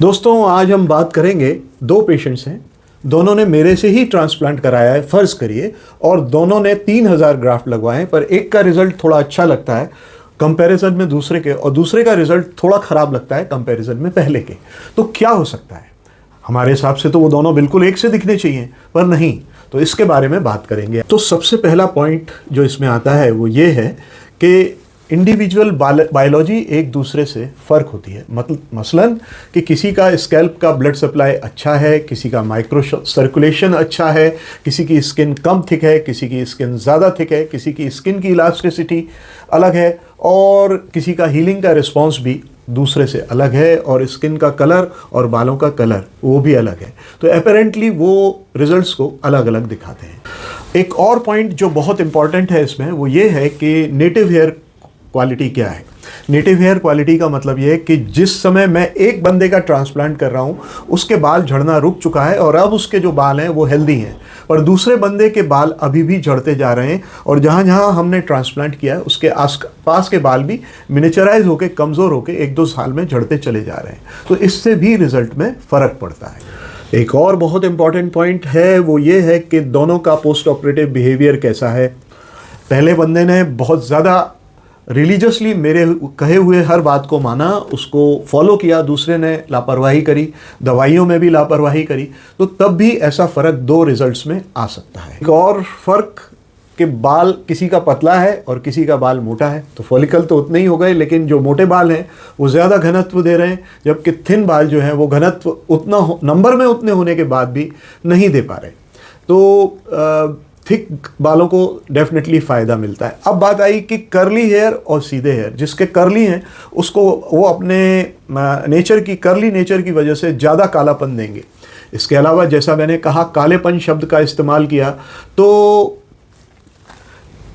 दोस्तों आज हम बात करेंगे, दो पेशेंट्स हैं, दोनों ने मेरे से ही ट्रांसप्लांट कराया है फ़र्ज़ करिए, और दोनों ने 3000 ग्राफ्ट लगवाए हैं, पर एक का रिज़ल्ट थोड़ा अच्छा लगता है कंपैरिजन में दूसरे के, और दूसरे का रिज़ल्ट थोड़ा ख़राब लगता है कंपैरिजन में पहले के। तो क्या हो सकता है? हमारे हिसाब से तो वो दोनों बिल्कुल एक से दिखने चाहिए, पर नहीं। तो इसके बारे में बात करेंगे। तो सबसे पहला पॉइंट जो इसमें आता है वो ये है कि इंडिविजुअल बायोलॉजी एक दूसरे से फ़र्क होती है। मसलन कि किसी का स्कैल्प का ब्लड सप्लाई अच्छा है, किसी का माइक्रो सर्कुलेशन अच्छा है, किसी की स्किन कम थिक है, किसी की स्किन ज़्यादा थिक है, किसी की स्किन की इलास्टिसिटी अलग है, और किसी का हीलिंग का रिस्पॉन्स भी दूसरे से अलग है, और स्किन का कलर और बालों का कलर वो भी अलग है। तो अपेरेंटली वो रिजल्ट्स को अलग अलग दिखाते हैं। एक और पॉइंट जो बहुत इंपॉर्टेंट है इसमें वो ये है कि नेटिव हेयर क्वालिटी क्या है। नेटिव हेयर क्वालिटी का मतलब ये है कि जिस समय मैं एक बंदे का ट्रांसप्लांट कर रहा हूँ उसके बाल झड़ना रुक चुका है और अब उसके जो बाल हैं वो हेल्दी हैं, पर दूसरे बंदे के बाल अभी भी झड़ते जा रहे हैं, और जहाँ जहाँ हमने ट्रांसप्लांट किया है उसके आस पास के बाल भी मिनिचराइज होकर कमज़ोर होकर 1-2 साल में झड़ते चले जा रहे हैं। तो इससे भी रिजल्ट में फ़र्क पड़ता है। एक और बहुत इंपॉर्टेंट पॉइंट है वो ये है कि दोनों का पोस्ट ऑपरेटिव बिहेवियर कैसा है। पहले बंदे ने बहुत ज़्यादा रिलीजियसली मेरे कहे हुए हर बात को माना, उसको फॉलो किया, दूसरे ने लापरवाही करी, दवाइयों में भी लापरवाही करी, तो तब भी ऐसा फ़र्क दो रिजल्ट्स में आ सकता है। एक और फ़र्क कि बाल किसी का पतला है और किसी का बाल मोटा है, तो फॉलिकल तो उतने ही हो गए, लेकिन जो मोटे बाल हैं वो ज़्यादा घनत्व दे रहे हैं, जबकि थिन बाल जो हैं वो घनत्व उतना नंबर में उतने होने के बाद भी नहीं दे पा रहे। तो थिक बालों को डेफिनेटली फ़ायदा मिलता है। अब बात आई कि कर्ली हेयर और सीधे हेयर। जिसके कर्ली हैं उसको वो अपने कर्ली नेचर की वजह से ज़्यादा कालापन देंगे। इसके अलावा जैसा मैंने कहा कालेपन शब्द का इस्तेमाल किया, तो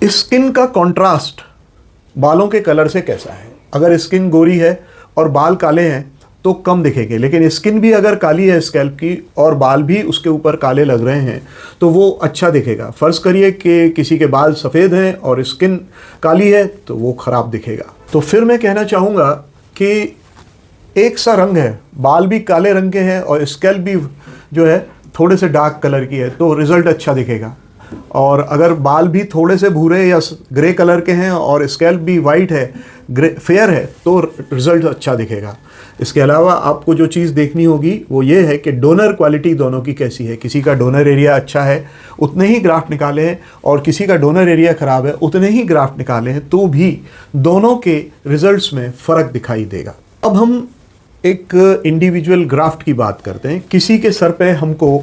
स्किन का कॉन्ट्रास्ट बालों के कलर से कैसा है। अगर स्किन गोरी है और बाल काले हैं तो कम दिखेंगे, लेकिन स्किन भी अगर काली है स्कैल्प की और बाल भी उसके ऊपर काले लग रहे हैं तो वो अच्छा दिखेगा। फ़र्ज़ करिए कि किसी के बाल सफ़ेद हैं और स्किन काली है तो वो ख़राब दिखेगा। तो फिर मैं कहना चाहूँगा कि एक सा रंग है, बाल भी काले रंग के हैं और स्कैल्प भी जो है थोड़े से डार्क कलर की है, तो रिज़ल्ट अच्छा दिखेगा। और अगर बाल भी थोड़े से भूरे या ग्रे कलर के हैं और स्कैल्प भी वाइट है, फेयर है, तो रिज़ल्ट अच्छा दिखेगा। इसके अलावा आपको जो चीज़ देखनी होगी वो ये है कि डोनर क्वालिटी दोनों की कैसी है। किसी का डोनर एरिया अच्छा है उतने ही ग्राफ्ट निकाले हैं, और किसी का डोनर एरिया ख़राब है उतने ही ग्राफ्ट निकाले हैं, तो भी दोनों के रिज़ल्ट्स में फ़र्क दिखाई देगा। अब हम एक इंडिविजुअल ग्राफ्ट की बात करते हैं। किसी के सर पे हमको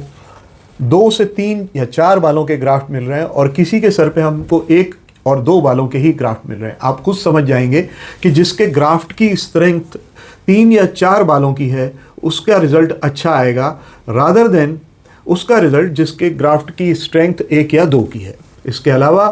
2 से 3 या 4 बालों के ग्राफ्ट मिल रहे हैं, और किसी के सर पे हमको 1 और 2 बालों के ही ग्राफ्ट मिल रहे हैं। आप खुद समझ जाएंगे कि जिसके ग्राफ्ट की स्ट्रेंथ 3 या 4 बालों की है उसका रिज़ल्ट अच्छा आएगा, रादर देन उसका रिज़ल्ट जिसके ग्राफ्ट की स्ट्रेंथ 1 या 2 की है। इसके अलावा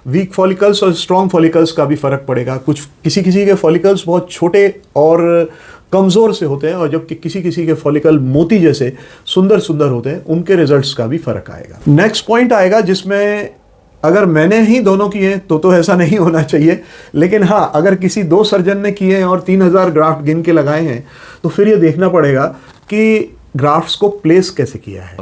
वीक फॉलिकल्स और स्ट्रॉन्ग फॉलिकल्स का भी फ़र्क पड़ेगा। किसी के फॉलिकल्स बहुत छोटे और कमज़ोर से होते हैं, और जबकि किसी के फॉलिकल मोती जैसे सुंदर सुंदर होते हैं, उनके रिजल्ट्स का भी फ़र्क आएगा। नेक्स्ट पॉइंट आएगा जिसमें अगर मैंने ही दोनों किए तो ऐसा नहीं होना चाहिए, लेकिन हाँ अगर किसी 2 सर्जन ने किए हैं और 3000 ग्राफ्ट गिन के लगाए हैं तो फिर ये देखना पड़ेगा कि ग्राफ्ट्स को प्लेस कैसे किया है,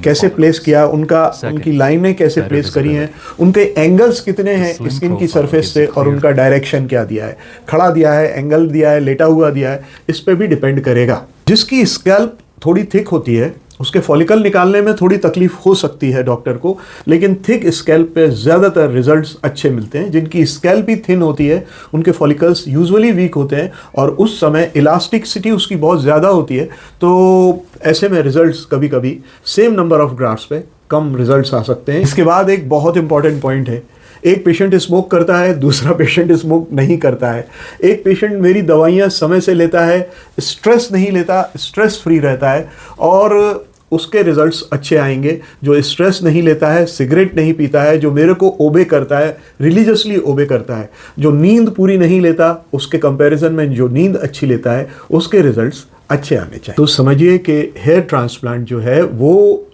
कैसे प्लेस किया, उनकी लाइनें कैसे प्लेस करी हैं, उनके एंगल्स कितने हैं स्किन की सरफेस से, और उनका डायरेक्शन क्या दिया है, खड़ा दिया है, एंगल दिया है, लेटा हुआ दिया है, इस पे भी डिपेंड करेगा। जिसकी स्कैल्प थोड़ी थिक होती है उसके फॉलिकल निकालने में थोड़ी तकलीफ हो सकती है डॉक्टर को, लेकिन थिक स्कैल्प पे ज़्यादातर रिजल्ट्स अच्छे मिलते हैं। जिनकी स्कैल्प ही थिन होती है उनके फॉलिकल्स यूजुअली वीक होते हैं, और उस समय इलास्टिसिटी उसकी बहुत ज़्यादा होती है, तो ऐसे में रिजल्ट्स कभी कभी सेम नंबर ऑफ ग्राफ्ट्स पे कम रिजल्ट्स आ सकते हैं। इसके बाद एक बहुत इंपॉर्टेंट पॉइंट है, एक पेशेंट स्मोक करता है, दूसरा पेशेंट स्मोक नहीं करता है। एक पेशेंट मेरी दवाइयाँ समय से लेता है, स्ट्रेस नहीं लेता, स्ट्रेस फ्री रहता है, और उसके रिजल्ट्स अच्छे आएंगे। जो स्ट्रेस नहीं लेता है, सिगरेट नहीं पीता है, जो मेरे को ओबे करता है, रिलीजियसली ओबे करता है, जो नींद पूरी नहीं लेता, उसके कंपैरिजन में जो नींद अच्छी लेता है उसके रिजल्ट्स अच्छे आने चाहिए। तो समझिए कि हेयर ट्रांसप्लांट जो है वो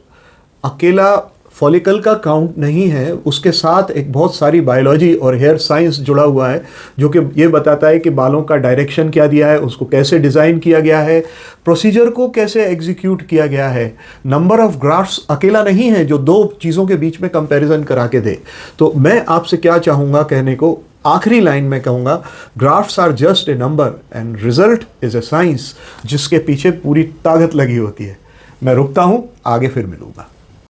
अकेला फॉलिकल का काउंट नहीं है, उसके साथ एक बहुत सारी बायोलॉजी और हेयर साइंस जुड़ा हुआ है, जो कि ये बताता है कि बालों का डायरेक्शन क्या दिया है, उसको कैसे डिज़ाइन किया गया है, प्रोसीजर को कैसे एग्जीक्यूट किया गया है। नंबर ऑफ ग्राफ्ट्स अकेला नहीं है जो दो चीज़ों के बीच में कंपैरिजन करा के दे। तो मैं आपसे क्या चाहूँगा कहने को, आखिरी लाइन में कहूँगा, grades are just a number and result is a science, जिसके पीछे पूरी ताकत लगी होती है। मैं रुकता हूँ, आगे फिर मिलूँगा।